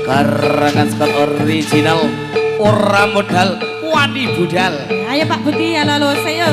Karangan Scott original ora modal wani budal. Ayo Pak Budi ya lolo saya.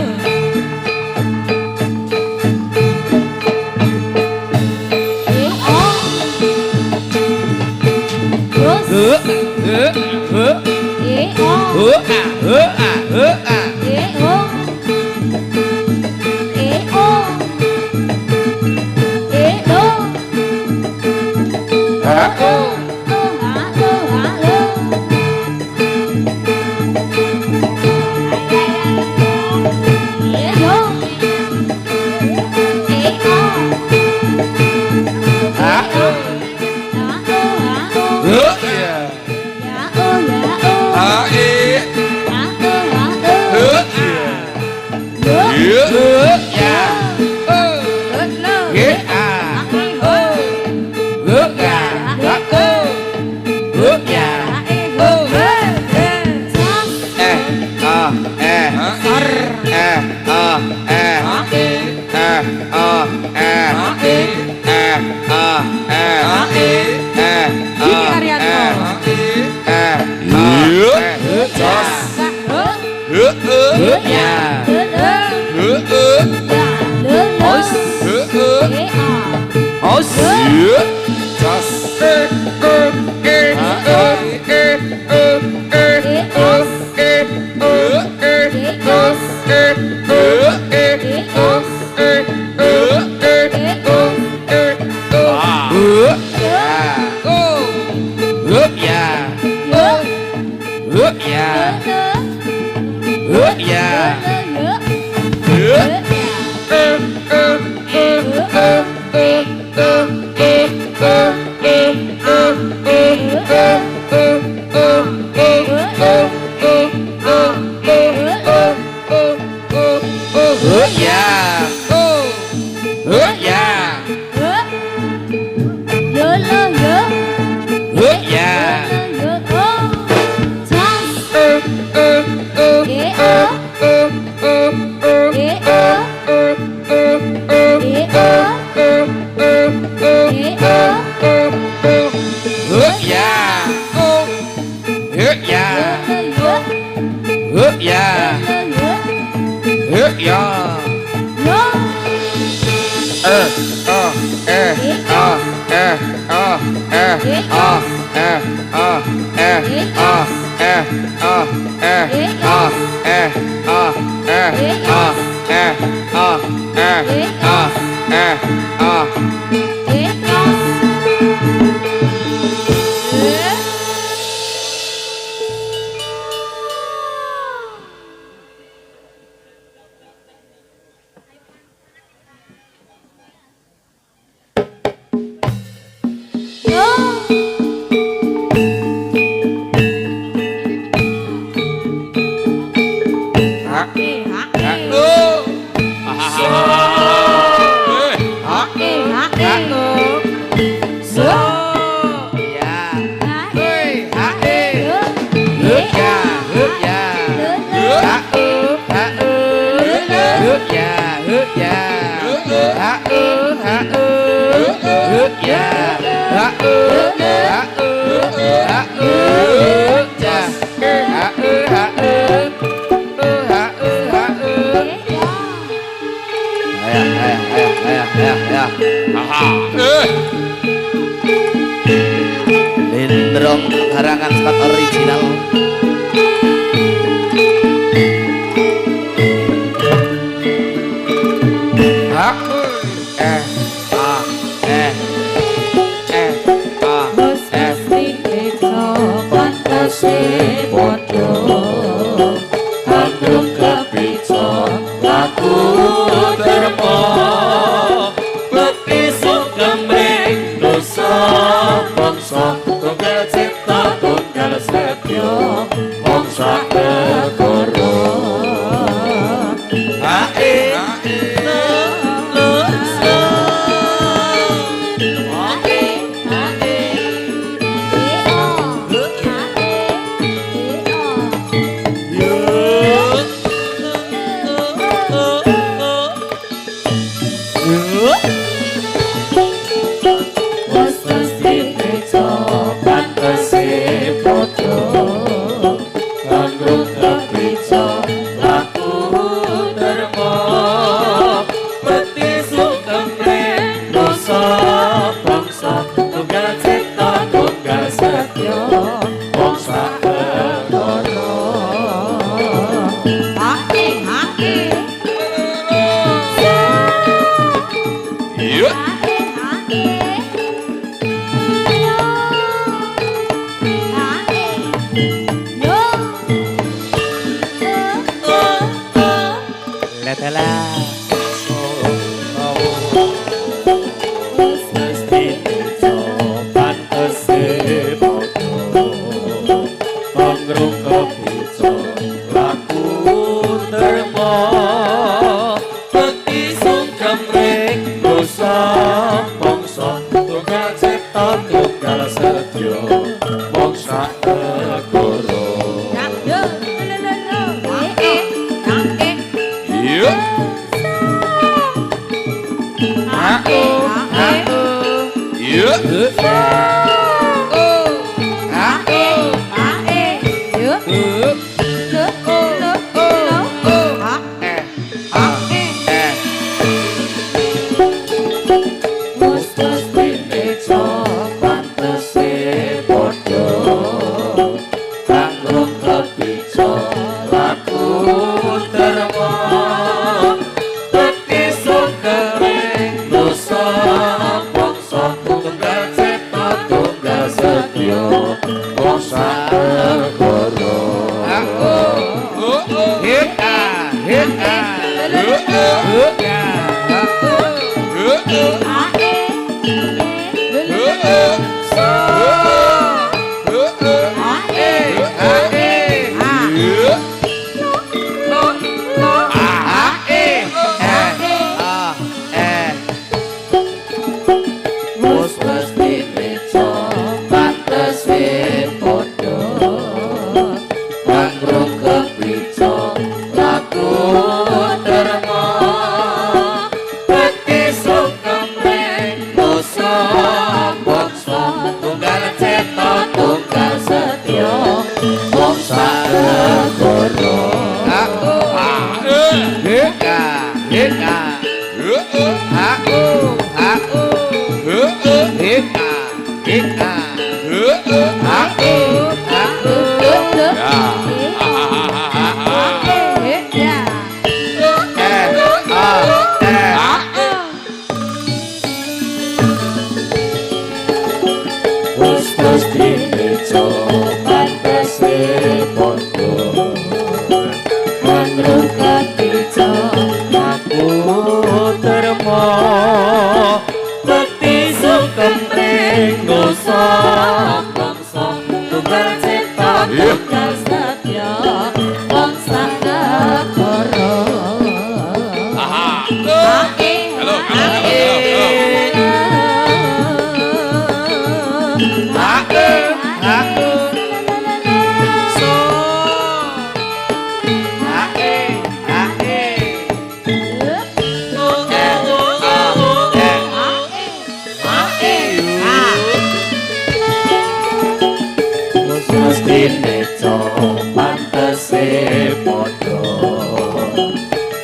Lindrong karangan Scott original. Aku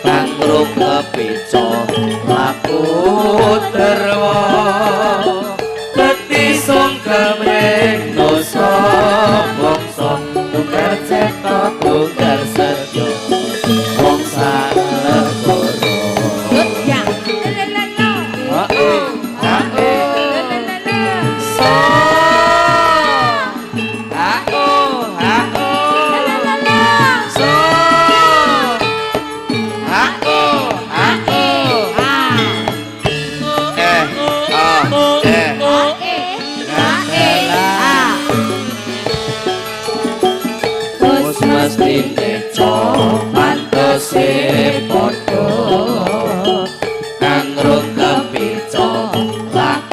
Anggrung kepico laku terwa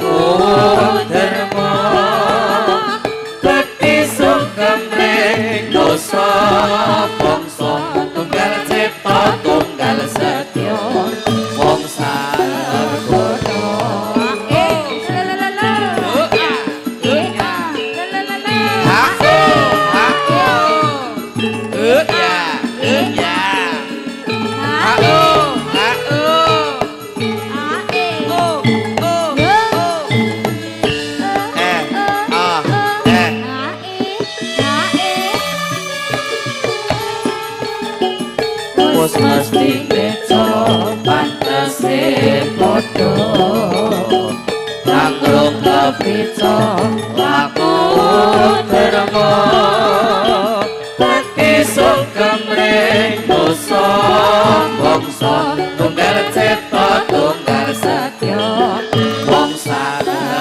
laku derma bekti sungkem ring dosa bangsa tunggal cipta tunggal setya wong sargono mesti beco pantese podo nanggung kepico laku derma bekti sungkem ring dosa bangsa tunggal cipta tunggal setya wong sanegara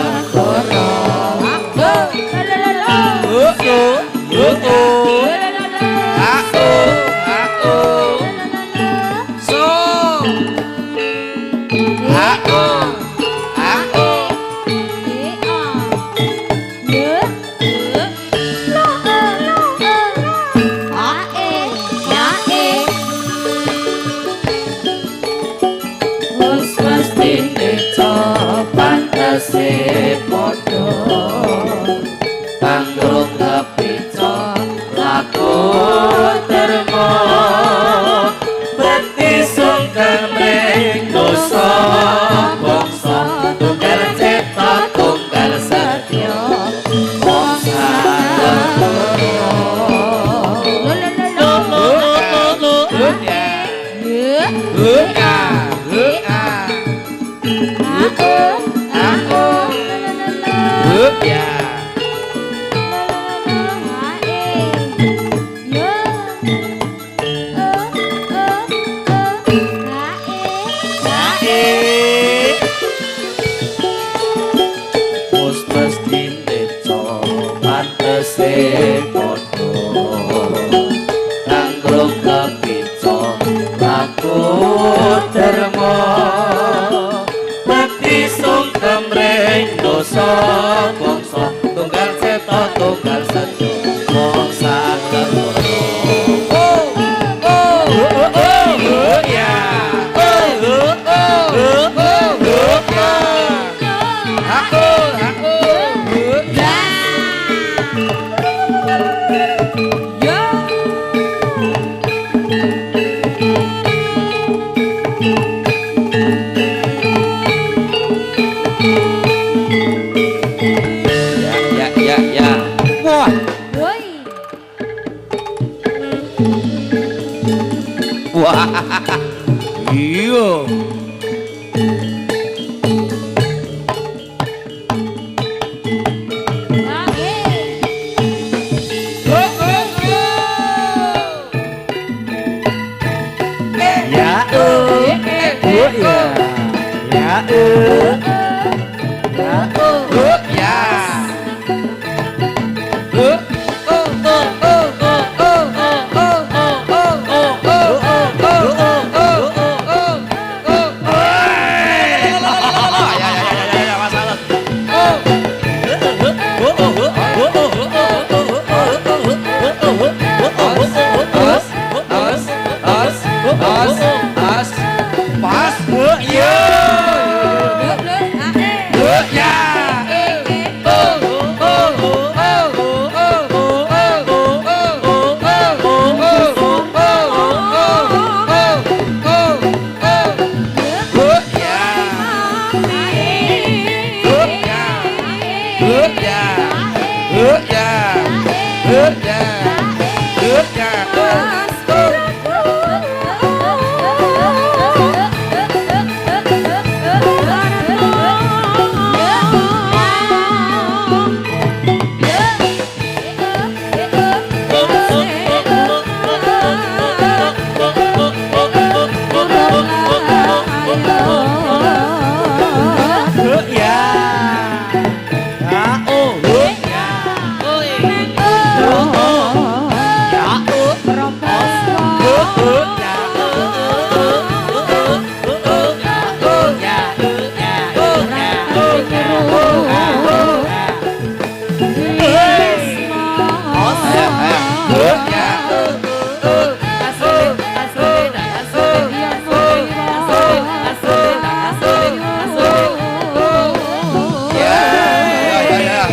podo kanggo kepico laku derma bekti sungkem ring dosa bangsa tunggal cipta tunggal setya wong bangsa tunggal cipta tunggal setya wong sanegara wah iya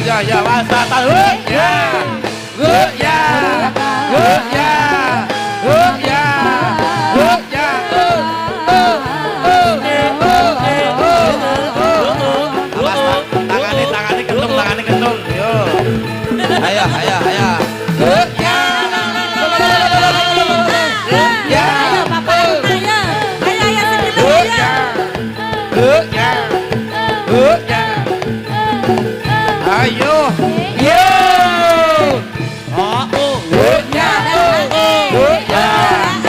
ya, wasata, ya, ya, ya, ya, tangannya kentung, yo. Ayo, ayo, ayo. Ya. Ya. Ayo Bapak Aruna ya. Ayo sedulur ya. Ya. Ya. Ayo. Yo. Oh, ya. Ya.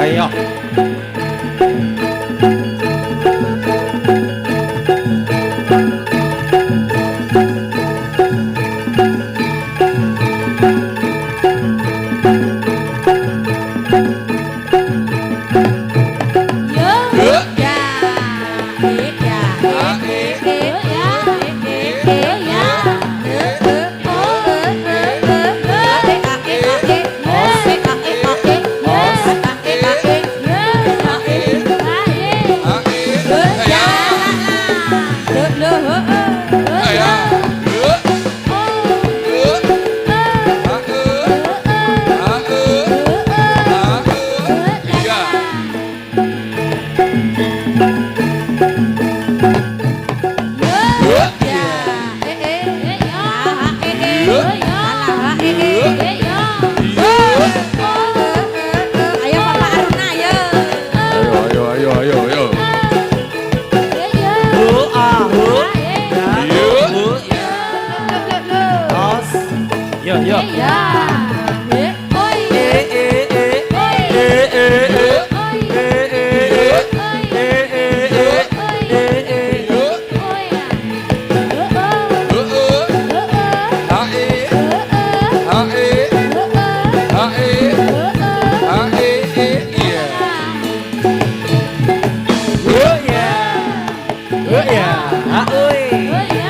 Ayo.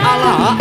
Allah,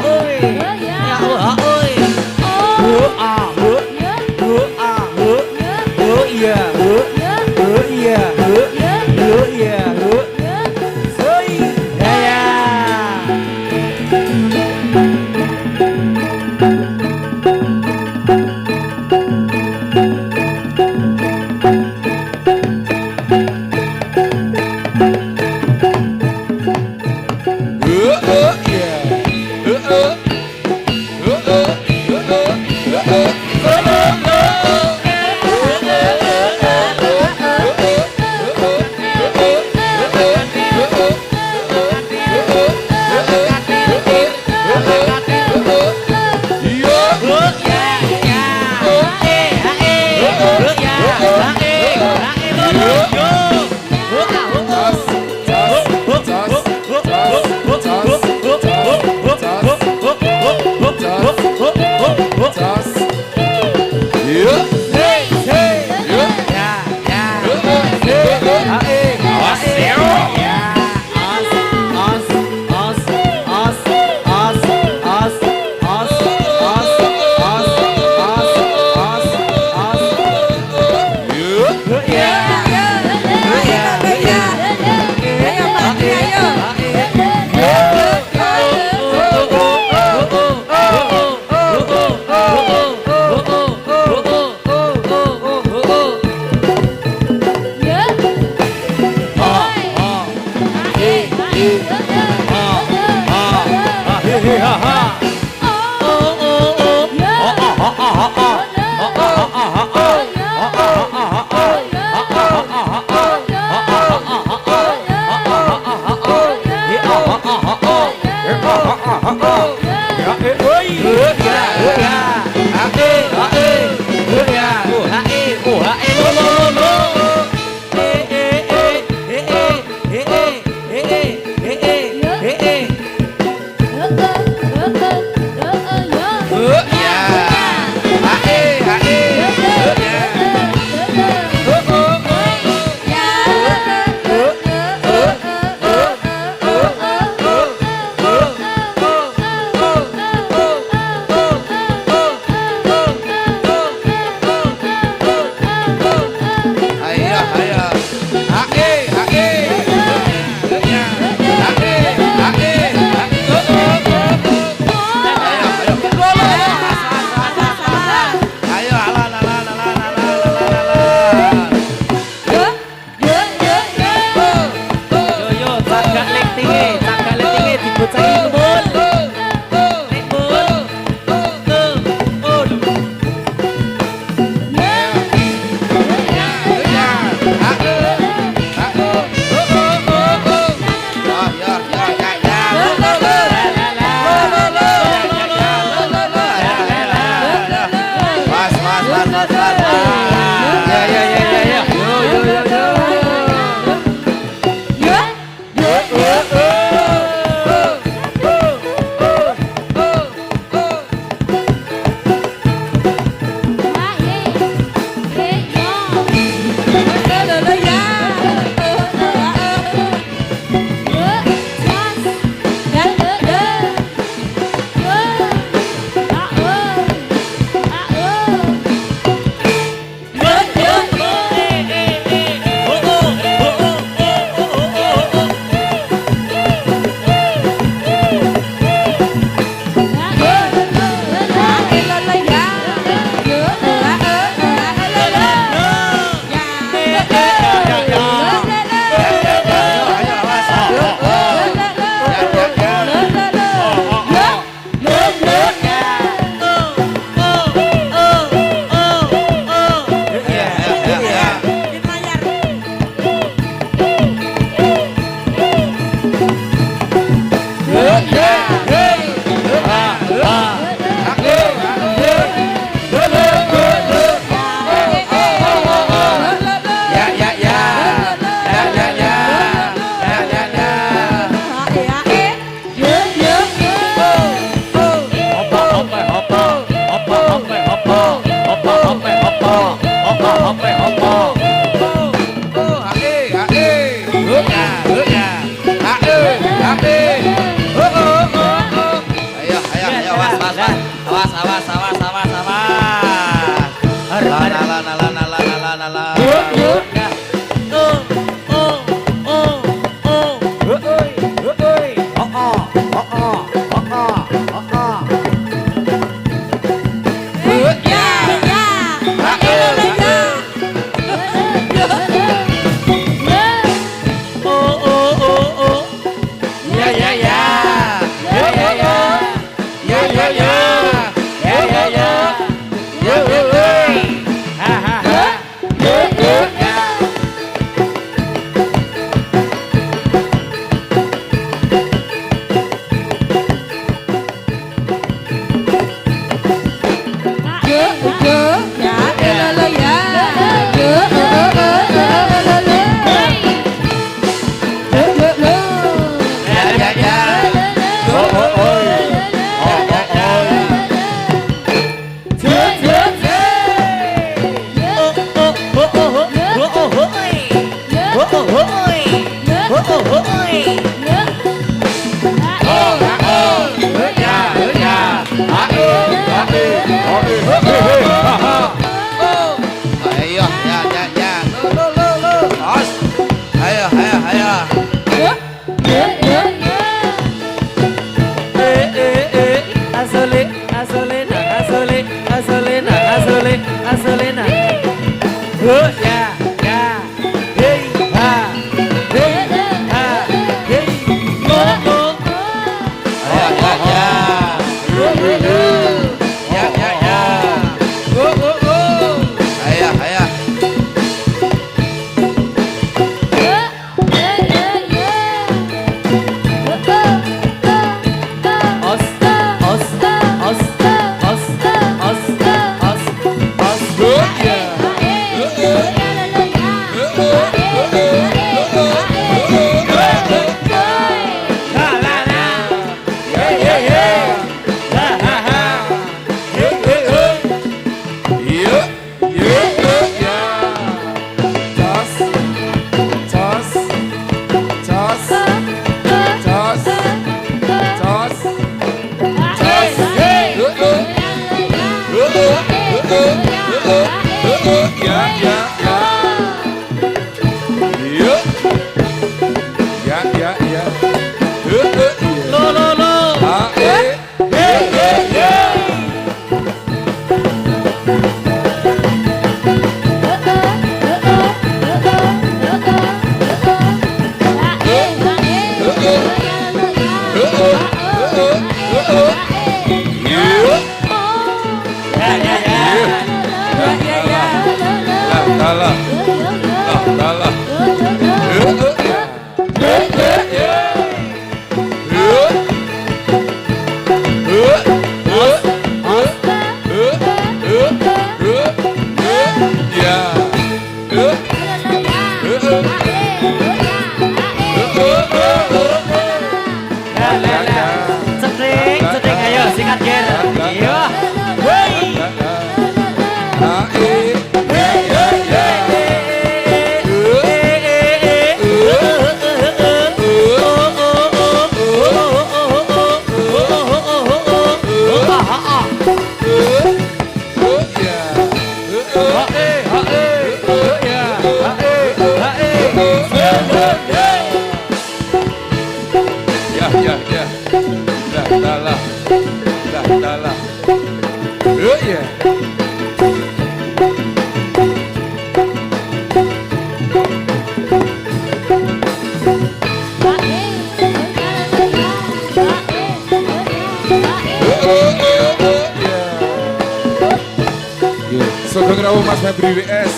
Sugeng Rawuh Mas Febri WS.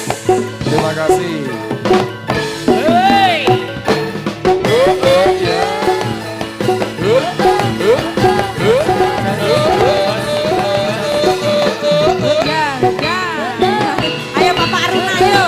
Terima kasih. Ayo Bapak Aruna ayo.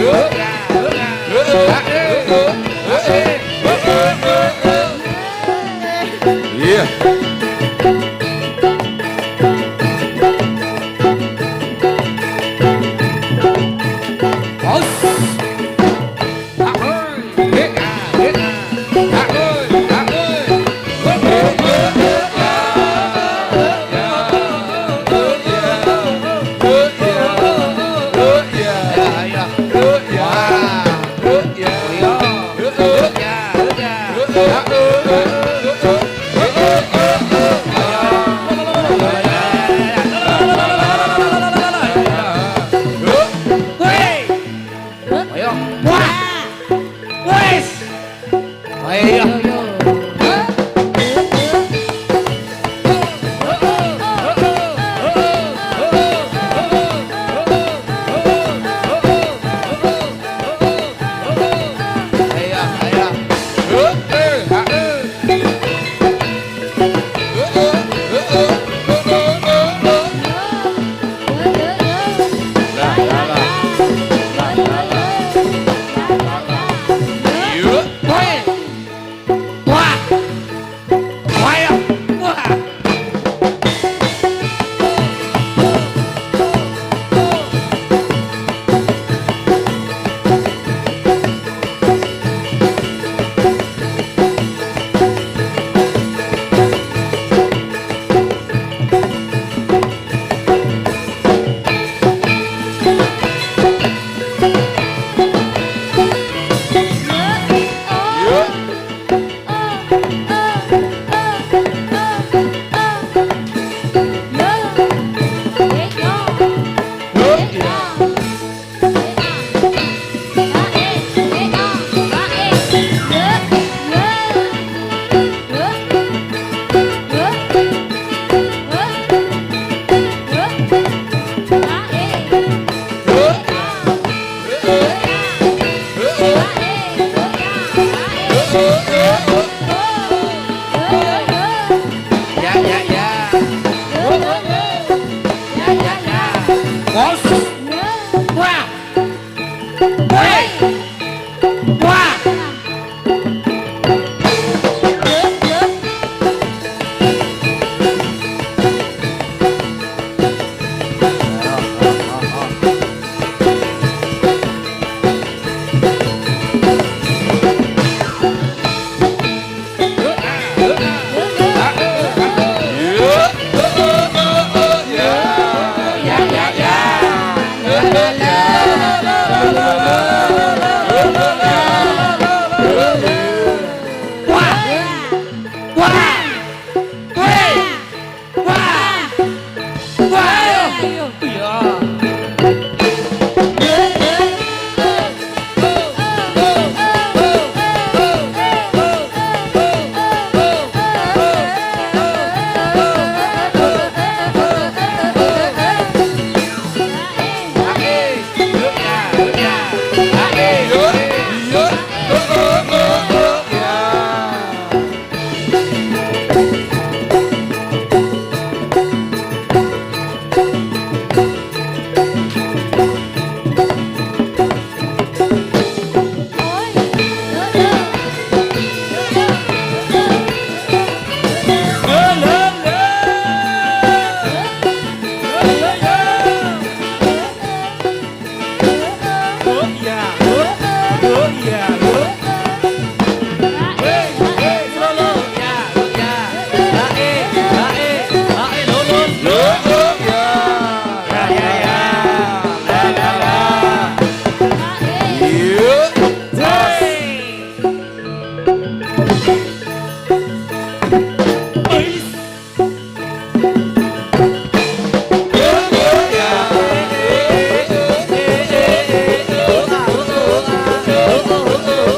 Iya.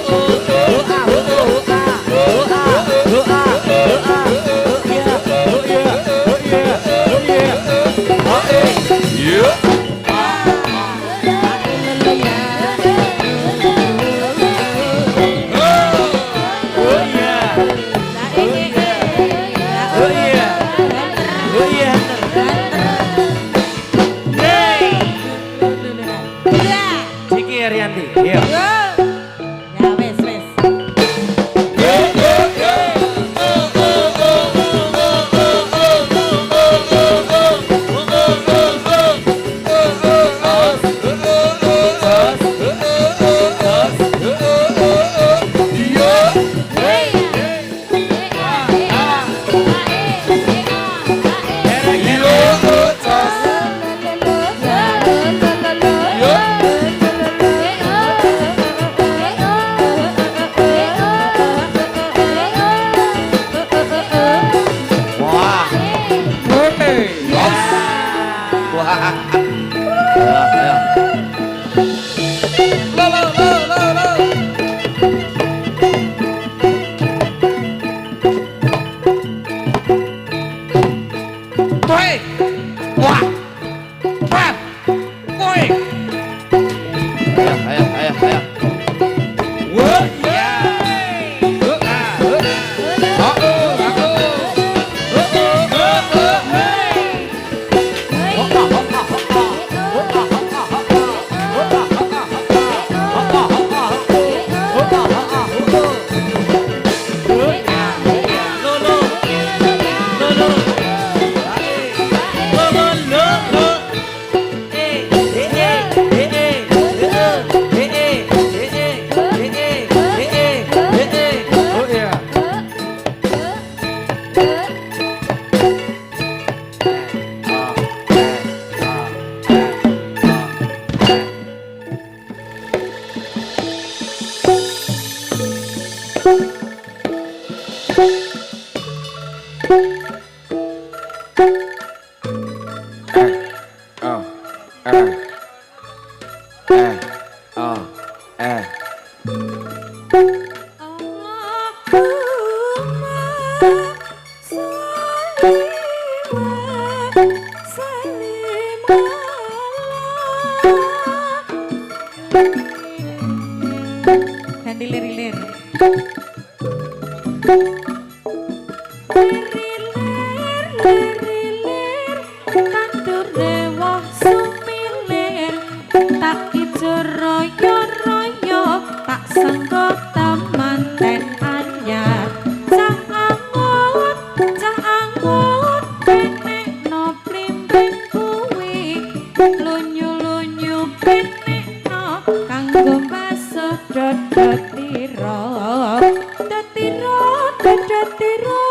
oh, Iya. Ya wes wes. Wah. Wah. Ayo. Woi. Wah. Wah. Woi. Ayo. Wah, ya. Dan dilir-ilir. Tandur dewa sumilir, tak ijo royo-royo, tak sengko temanten anyar. Cah angut, penek no plimbing kuwi, lunyu-lunyu penek no kanggo basuh dodotiro. Dodotiro,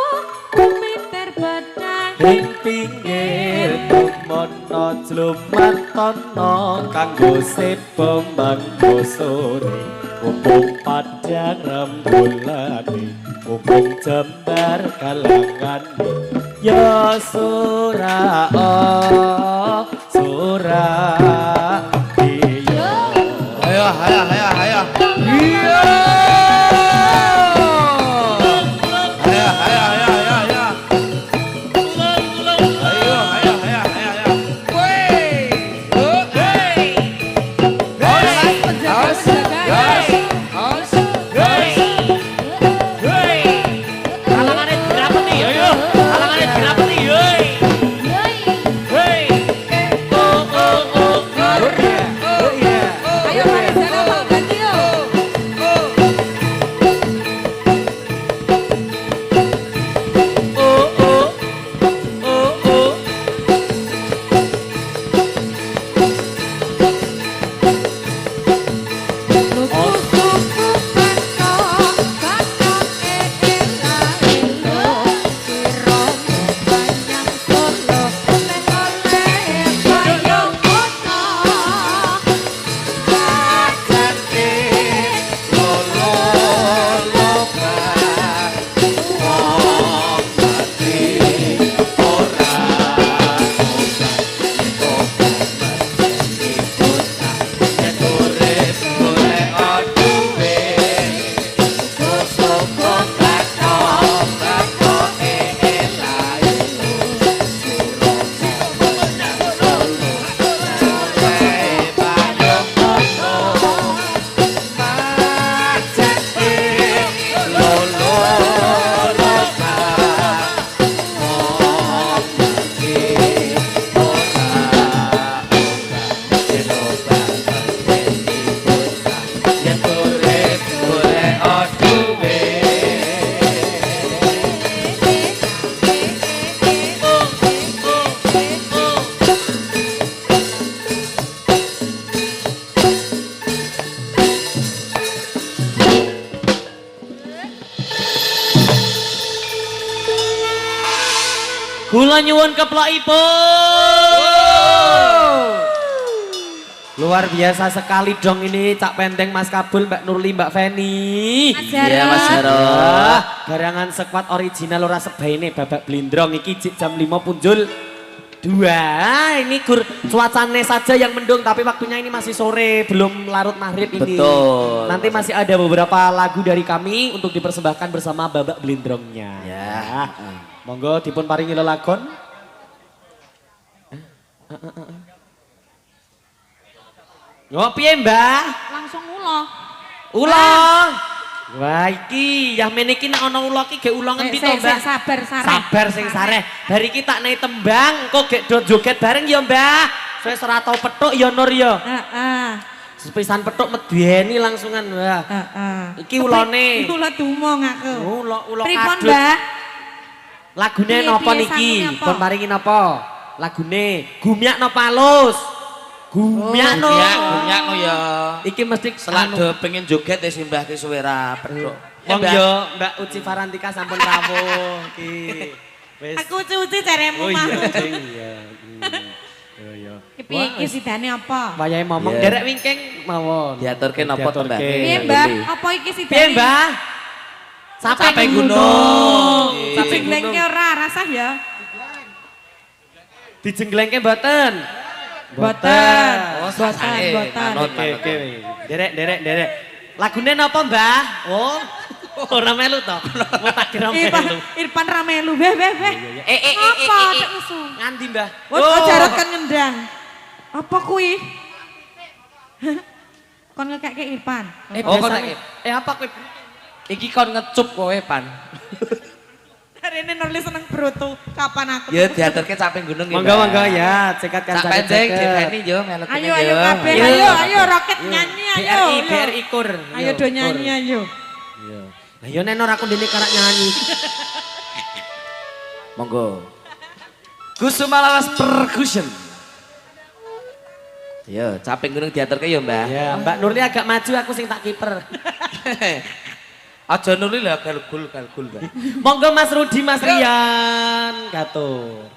kumiter bedang. Ing pinggir tumono jlumantono kanggo sepembang bosone mumpung padang rembulane mumpung jembar kalangane ya sura sura iya ayo iya Ayo Maris, jangan mau ganti yuk. Kula nyuwun keplokipun. Luar biasa sekali dong ini Cak Penteng, Mas Kabul, Mbak Nurli, Mbak Feni. Iya Mas Jarot. Garangan sekuat original ora sebaine babak blindrong iki jam 5 punjul 2. Ini cuacanya saja yang mendung tapi waktunya ini masih sore, belum larut maghrib ini. Betul. Nanti masih ada beberapa lagu dari kami untuk dipersembahkan bersama babak blindrongnya. Ya. Monggo dipun paringi lelagon. Yo piye, Mbah? Langsung ulo. Ulo. Wah iki ya meniki nek ana ulo iki ge ulo ngendi to, Mbah? Sabar, sareh. Sabar sing sareh. Bar iki tak nehi tembang, engko gek do joget bareng ya, Mbah. Wis ora tau petuk ya Nur ya. Heeh. Sepisan petuk medeni langsungan, Mbah. Heeh. Iki ulone. Ulo dumong aku. Ulo Pripun, kadut. Mbak? Lagune Piye, napa piye, niki? sangune apa? Pun paringi napa? Lagune Gumyak napa Halus? Gumyak no. Gumyak no ya. Iki mesti Selak do pengen joget ya simbah ki suwe ra pedhok. Wong yo Mbak Uci Farantika sampun rawuh iki. Wis. Aku cuci jaremu Oh mah. iya, iya. Yo yo. Piye iki sidane apa? Wayahe momong Iya. derek wingking mawon. Diaturke napa to, Mbak? Piye, Diaturke. Mbah? Apa iki sidane? Piye, Mbah? Sampai gunung. Sampai Jenglengke gunung. ora rasah ya. Dijenglengke mboten? Boten. Oh, Boten, sasake. boten. Manut, Oke, manut. oke. Derek. Lagune napa, Mbah? Oh. Ora melu to. Mau tak kira melu. Irfan Ramelu, beh. Apa tak musuh? Nganti, Mbah? Wah, jarot kan ngendang. Apa kuwi? Kon ngekeke Irfan. Oh, kok biasanya- apa kowe? Iki kon ngecup kowe, Pan. Hari ini nulis seneng brutu. Kapan aku? Ya diaturke caping gunung ya. Monggo ya, cekat Cak Penteng, Deveni yo melok. Ayo kabeh, ayo roket nyanyi ayo. BRI kur. Ayo do nyanyi ayo. Lah yo nek ora aku ndene karak nyanyi. Monggo. Kusumalawas percussion. Yo, caping gunung diaturke yo, Mbah. Ya, Mbak Nurli agak maju aku sing tak kiper. Aja nuli lah galgul, Mbak. Monggo Mas Rudi, Mas Rian, gatur.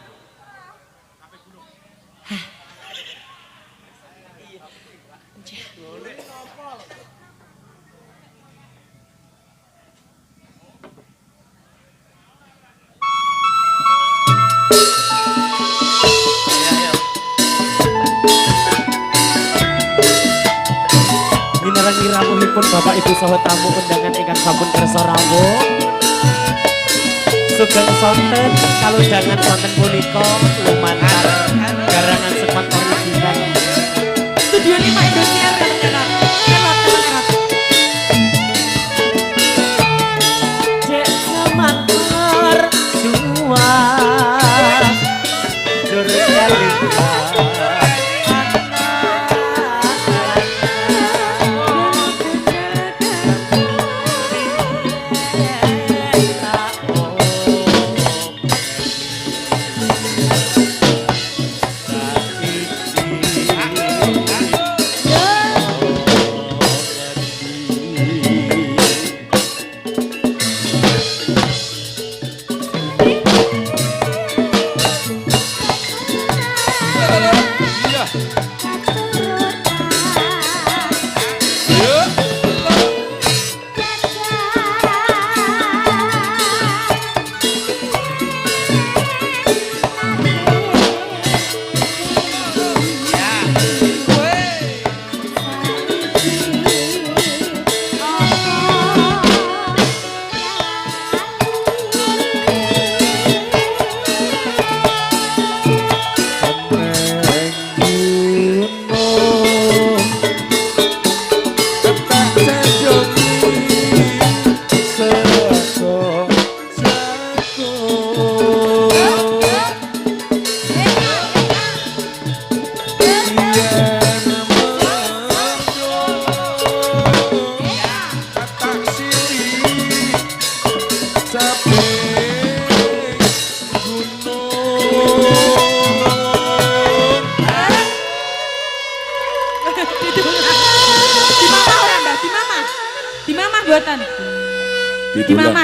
Minerangi rawuhipun Bapak Ibu saha tamu undangan ingkang sampun kersa rawuh. Sugeng sonten kalundangan wonten punika lumantar garangan sekuat original. Studio 5 Indosiar. Kelot. Cek semantar dua dur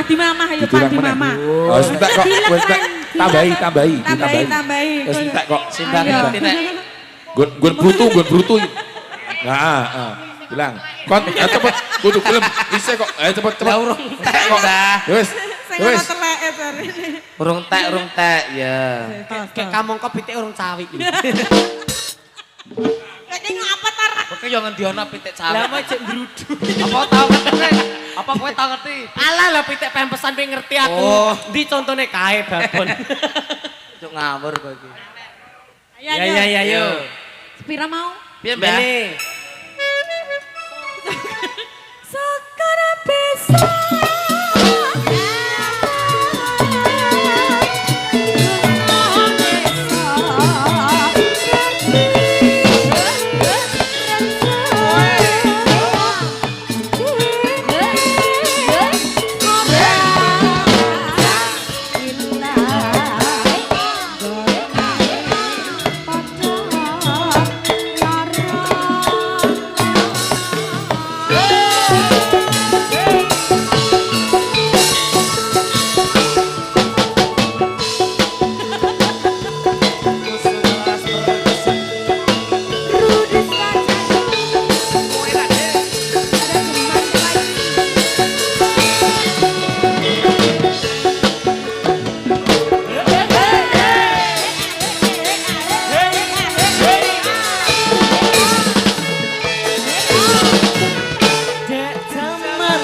Di mamah ayo Pak, di mamah. Oh, wis mbak kok, wis mbak. Tambahi. Tambahi. Wis entek kok. Simbangi Ayo. ngerti nek. Gun brutu. Nah, bilang. Kon cepet kudu film isih kok. Ayo cepet. Lah urung tek kok, Mbah. Ya wis. Sing Ya ana wis. teleke jare. Urung tek ya. Kayak kamongko pitik urung cawi. Kayaknya ngapa tar? Oke yo ngendiono pitik Lah cawek. mau cek brudu. Apa tau ngerti? Apa kowe tau ngerti? Alah lah pitik pempesan pengen ngerti aku. Oh. Di contohnya kae babon. Cuk ngawur kowe iki. Ya yo. Sepira mau? Piye, Mbah? Bene. Sekarang bisa. Dek zaman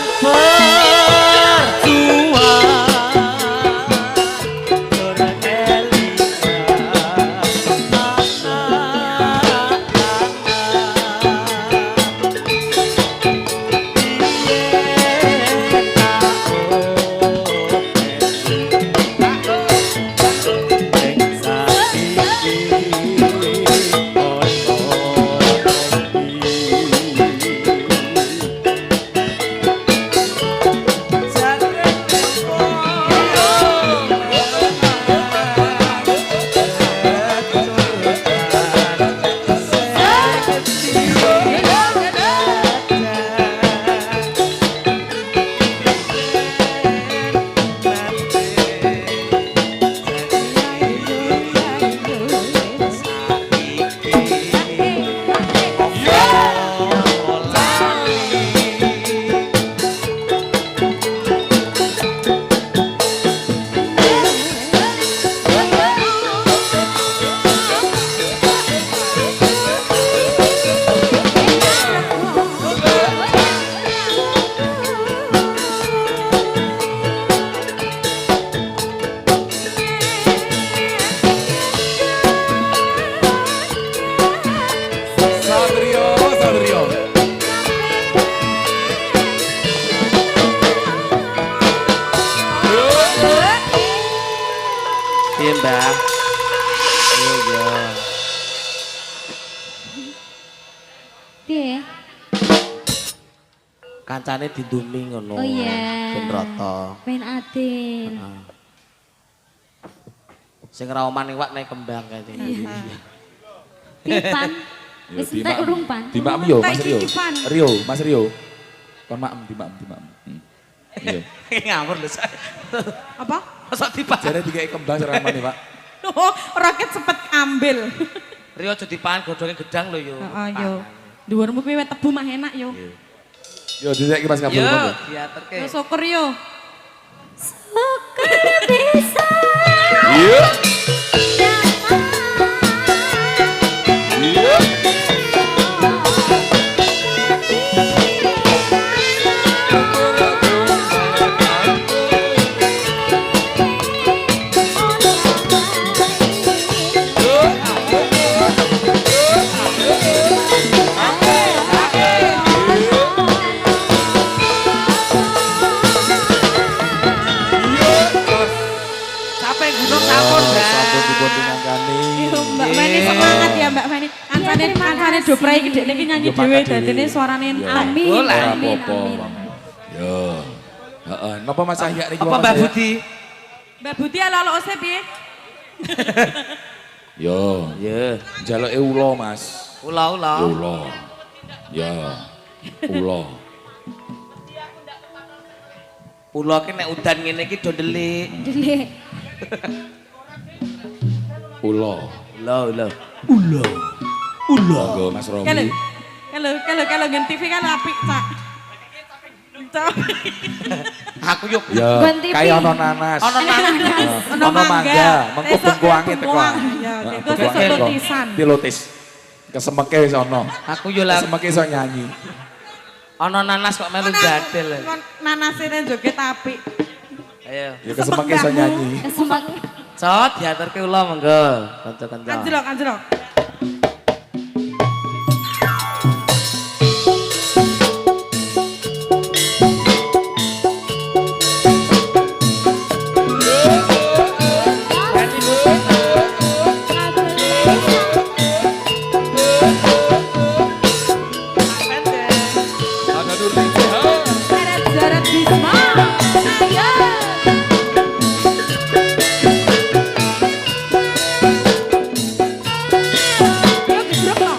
berjuang ora Satrio. Piye, Mbah? Yo. Piye? Kancane dindumi ngono. Oh iya. Ben rata. Ben adil. Sing ra oman iwak nek kembang kae. Pipan. Wis entek urung pan. Dimaem yo Mas Entek Rio. iki, Pan. Mas Rio. Kon maem dimaem. Iya. Ngawur lho saya. Apa? Masa dipan. Jare dikai kembang seramane, Pak. Oh, roket sepet ambil. Rio aja dipan godhonge gedang lho yo. Heeh, yo. Dhuwurmu kuwi wet tebu mah enak yo. Yo disaiki Mas Kabul Yo, monggo. diaterke. Yo syukur yo. Iya. Iya. Capek gunung sampun, Sampun Mbah. dipun tinangkani. Yo, Mbak Feni semangat ya Mbak Feni. Kancane doprai iki dekne iki nyanyi Yo, dhewe makan dadine dhewe. suarane Yo. amin. Boleh. Ora Amin. apa-apa, Amin. Bang. Yo. Heeh, napa Mas Cahya niki Apa Mas Mbak Cahya? Budi? Mbak Budi ala ose piye? Yo, Yo. njaluke ula, Mas. Ula-ula. Yo ula. Ya. Ula. Ula ki nek udan ngene iki do ndelik. Delik. Ulo. Ulo. Monggo Mas Romi. Kalau ngen TV kan apik, Cak. Cak. Aku yuk. Ya, Gon TV. kayak ono nanas. Ono nanas. Ono mangga. Mengko bengkoange teko. Ya, Heeh, itu bengkoange sesuk teko. lotisan. Pilotis. Kesemeke wis ono. Aku yo lah. Kesemeke iso nyanyi. Ono nanas kok melu gadel. Nanasine joget apik. Ayo. Ya kesemeke iso nyanyi. Kesemak. Cot diaturke ulo monggo. Kanca-kanca. Anjlok. Ada Nurli Jihad. Zarat Bisma. Ayo. Yuk gedruk no.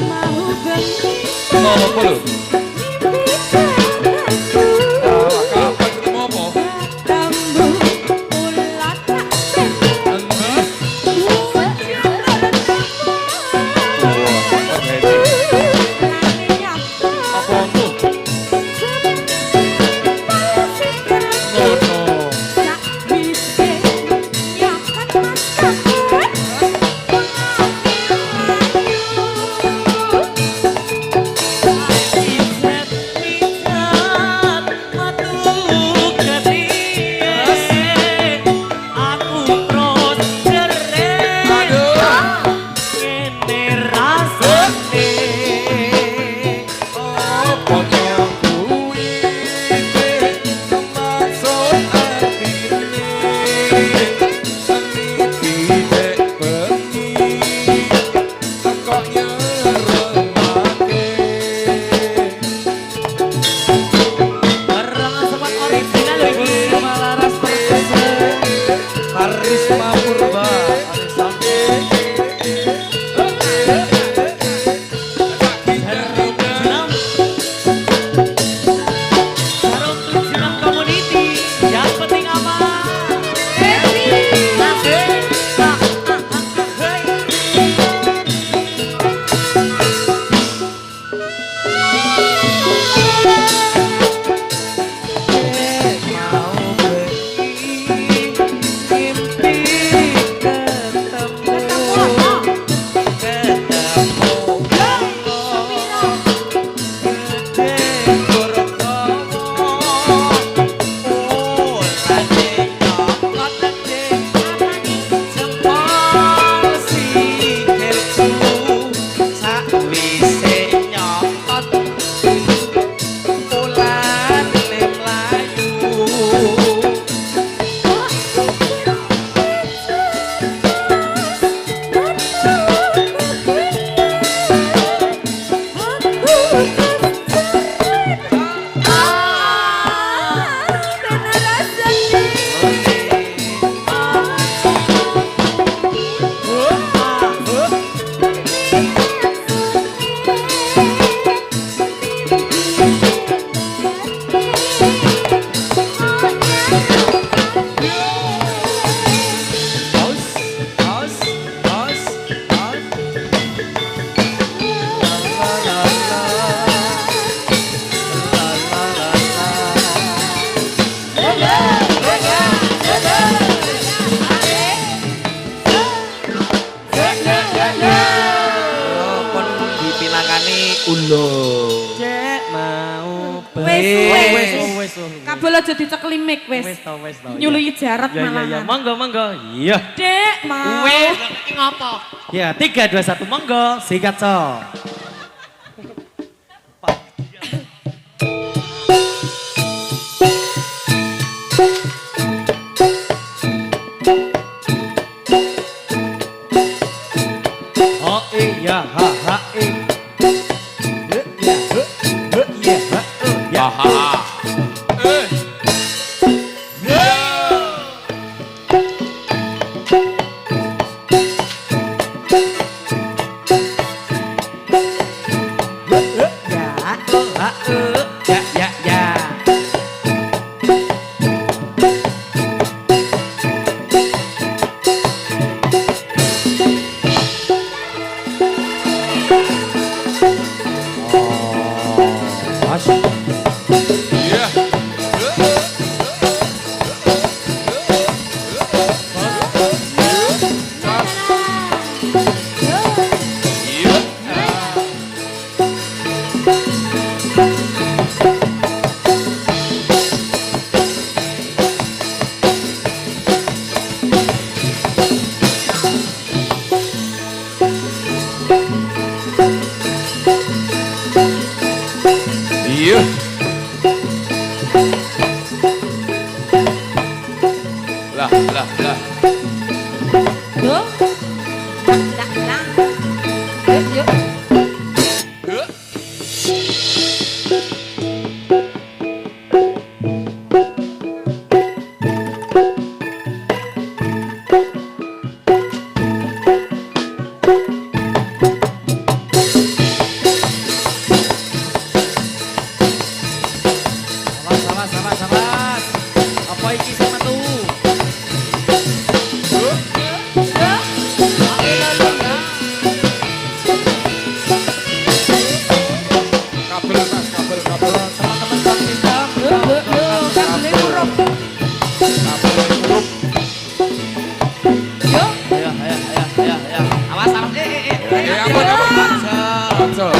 Mau ganti Oh, apa lho? Kapan ketemu apa? kamu ulat tak Enggak. Apa itu? Ngono. Apa yang kuwi termasuk artine seni tidak bengi kok nyeremake Karisma Purba. Ulo. Cek mau Wes. Kabel aja dicekeli mic wes. Wes to. Nyului jarat Ya malahan. monggo. Iya. Dek mau. Wes ngopo? Ya 3 2 1 monggo. Sikat so. Oh iya ha iya. Ya. Aha. Ya. Iya. Iya. Lah. Yuk. Nah. Yuk. Huh? Sabar. Apa iki sama tuh? Kabel mas, kabel. Teman-teman Bang Bintang. Yuk. Kabelnya kurung. Kabel kurung. Yuk. Ayo. Awas. Apa? Pansel.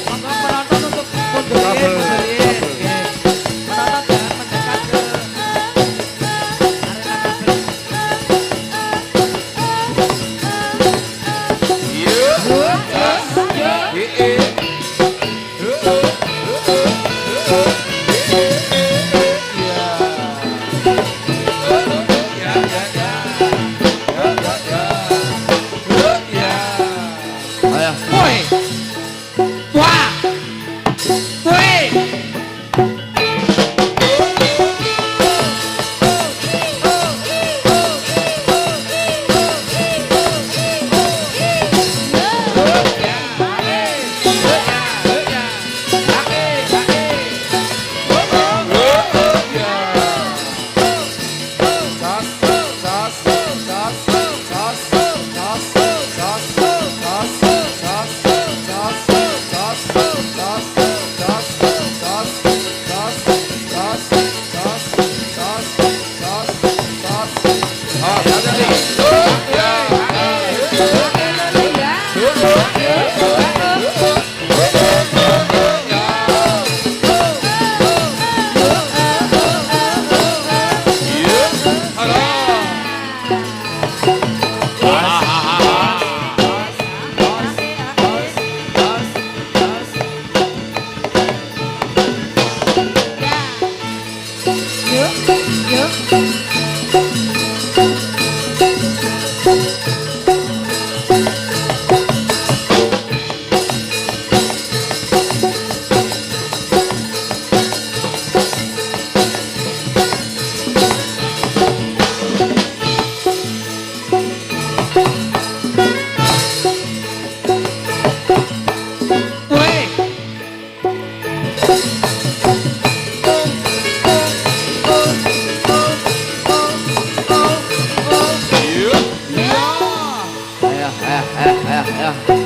Monggo penonton untuk mundur ya, Kabel. mundur ya. Penonton jangan mendekat ke arena kabel. Iya. Iya. Ayo. Woi. Wah. Woi. Ayo.